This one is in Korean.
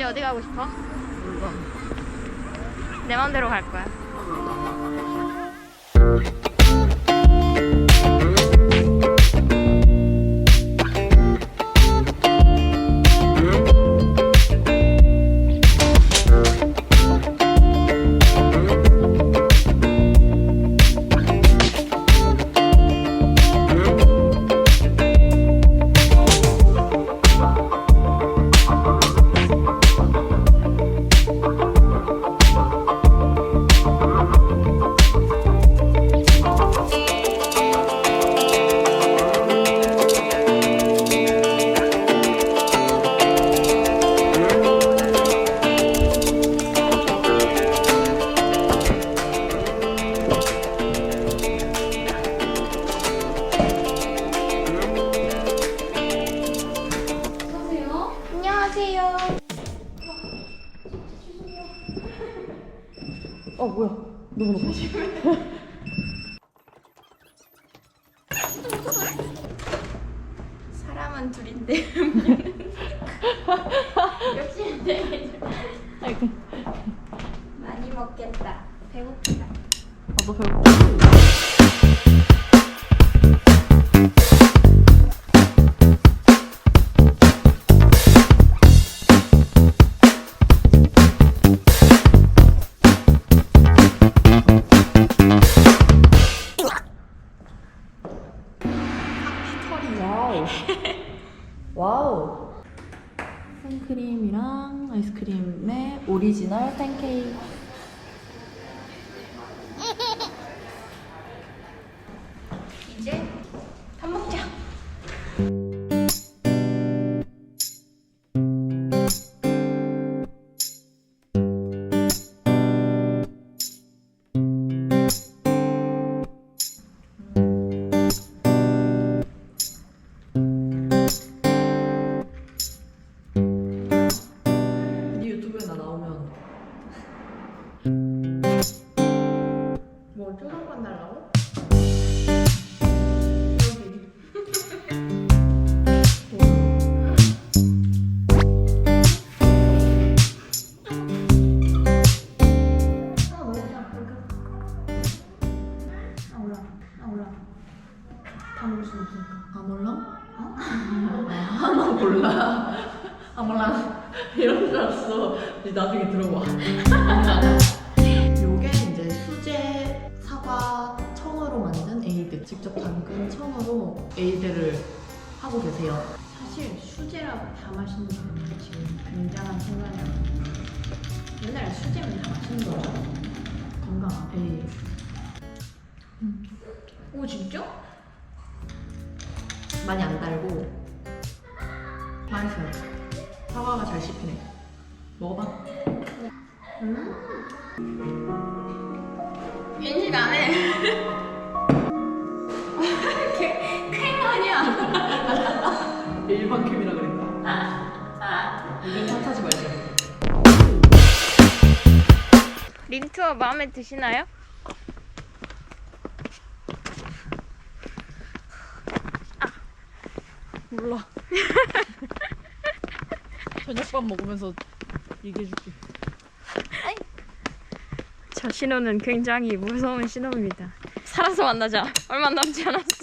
이제 어디 가고 싶어? 내 맘대로 갈 거야. 뭐야? 너무 높아. 사람은 둘인데 역시 되게 많이 먹겠다. 배고프다. 나도 배고파. 와우. 생크림이랑 아이스크림의 오리지널 팬케이크. 이제 밥 먹자. 뭐 쪼박만 달라고? 다 먹을 순 없으니까. 아 몰라? 어? 하나 몰라. 아 몰라. 이런 줄 알았어. 이제 나중에 들어봐. 요게 이제 수제 사과 청으로 만든 에이드. 직접 담근 청으로 에이드를 하고 계세요. 사실 수제라고 다 맛있는 건 지금 굉장한 순간이야. 옛날에 수제면 다 맛있는 거죠. 건강. 에이. 오 진짜? 많이 안 달고 맛있어요. 사과가 잘 씹히네. 먹어봐. 인식 안 해. 쾌행 아니야. 일반 캠이라 그랬다. 이건 탓하지 말자. 림 투어 마음에 드시나요? 몰라. 저녁밥 먹으면서 얘기해줄게. 저 신호는 굉장히 무서운 신호입니다. 살아서 만나자. 얼마 남지 않았어.